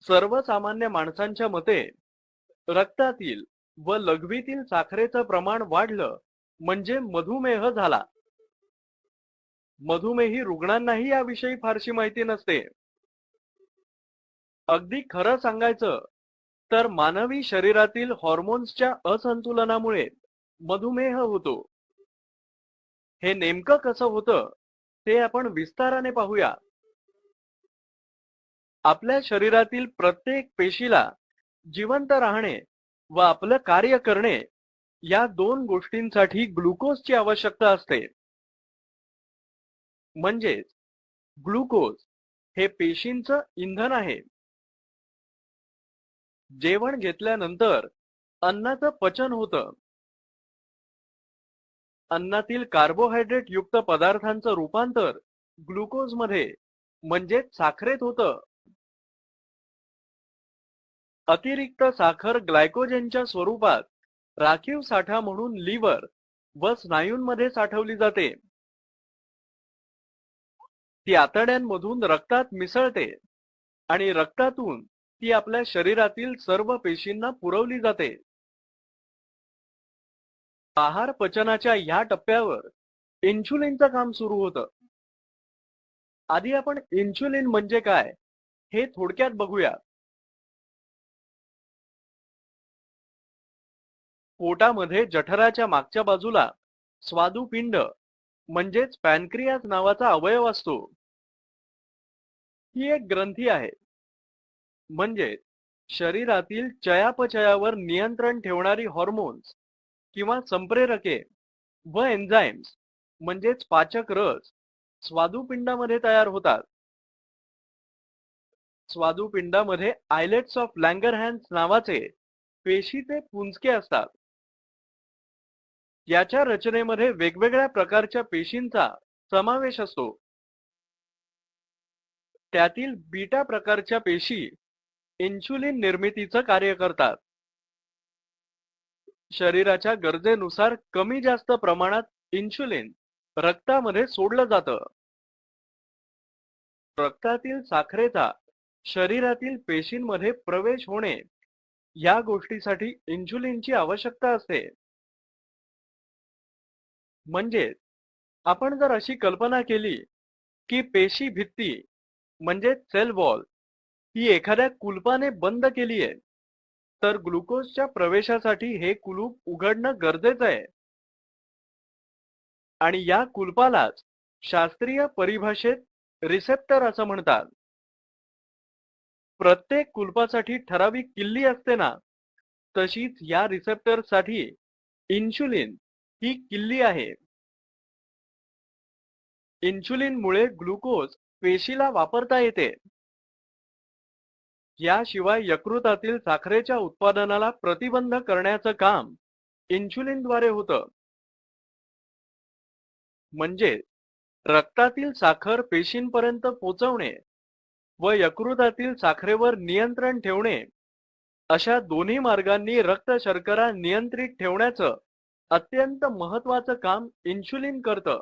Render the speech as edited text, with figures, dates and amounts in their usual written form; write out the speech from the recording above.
सर्वसामान्य माणसांच्या मते रक्तातील व लघवीतील साखरेचं प्रमाण वाढलं म्हणजे मधुमेह झाला. मधुमेही रुग्णांनाही याविषयी फारशी माहिती नसते. अगदी खरं सांगायचं तर मानवी शरीरातील हॉर्मोन्सच्या असंतुलनामुळे मधुमेह होतो. हे नेमकं कसं होतं ते आपण विस्ताराने पाहूया. आपल्या शरीरातील प्रत्येक पेशीला जिवंत राहणे व आपलं कार्य करणे या दोन गोष्टींसाठी ग्लुकोजची आवश्यकता असते. म्हणजेच ग्लुकोज हे पेशींचं इंधन आहे. जेवण घेतल्यानंतर अन्नाचं पचन होतं. अन्नातील कार्बोहायड्रेट युक्त पदार्थांचं रूपांतर ग्लुकोज मध्ये म्हणजेच साखरेत होतं. अतिरिक्त साखर ग्लायकोजनच्या स्वरूपात राखीव साठा म्हणून लिव्हर व स्नायूंमध्ये साठवली जाते. ती आतड्यांमधून रक्तात मिसळते आणि रक्तातून ती आपल्या शरीरातील सर्व पेशींना पुरवली जाते. आहार पचनाच्या या टप्प्यावर इन्शुलिनचं काम सुरू होतं. आधी आपण इन्शुलिन म्हणजे काय हे थोडक्यात बघूया. पोटामध्ये जठराच्या मागच्या बाजूला स्वादुपिंड म्हणजेच पॅनक्रियास नावाचा अवयव असतो. ही एक ग्रंथी आहे. म्हणजे शरीरातील चयापचयावर नियंत्रण ठेवणारी हॉर्मोन्स किंवा संप्रेरके व एन्झाइम्स म्हणजेच पाचक रस स्वादुपिंडामध्ये तयार होतात. स्वादुपिंडामध्ये आयलेट्स ऑफ लँगरहॅन्स नावाचे पेशीचे पुंजके असतात. याच्या रचनेमध्ये वेगवेगळ्या प्रकारच्या पेशींचा समावेश असतो. त्यातील बीटा प्रकारच्या पेशी इन्शुलिन निर्मितीचं कार्य करतात. शरीराच्या गरजेनुसार कमी जास्त प्रमाणात इन्शुलिन रक्तामध्ये सोडलं जातं. रक्तातील साखरेचा शरीरातील पेशींमध्ये प्रवेश होणे या गोष्टीसाठी इन्शुलिनची आवश्यकता असते. म्हणजे आपण जर अशी कल्पना केली की पेशी भित्ती म्हणजे सेल वॉल ही एखाद्या कुलपाने बंद केली आहे, तर ग्लुकोजच्या प्रवेशासाठी हे कुलूप उघडणं गरजेचं आहे. आणि या कुलपालाच शास्त्रीय परिभाषेत रिसेप्टर असं म्हणतात. प्रत्येक कुलपासाठी ठराविक किल्ली असते ना, तशीच या रिसेप्टरसाठी इन्शुलिन ही किल्ली आहे. इन्शुलिनमुळे ग्लुकोज पेशीला वापरता येते. याशिवाय यकृतातील साखरेच्या उत्पादनाला प्रतिबंध करण्याचं काम इन्शुलिनद्वारे होतं. म्हणजे रक्तातील साखर पेशींपर्यंत पोहोचवणे व यकृतातील साखरेवर नियंत्रण ठेवणे अशा दोन्ही मार्गांनी रक्त शर्करा नियंत्रित ठेवण्याचं अत्यंत महत्त्वाचं काम इन्शुलिन करतं.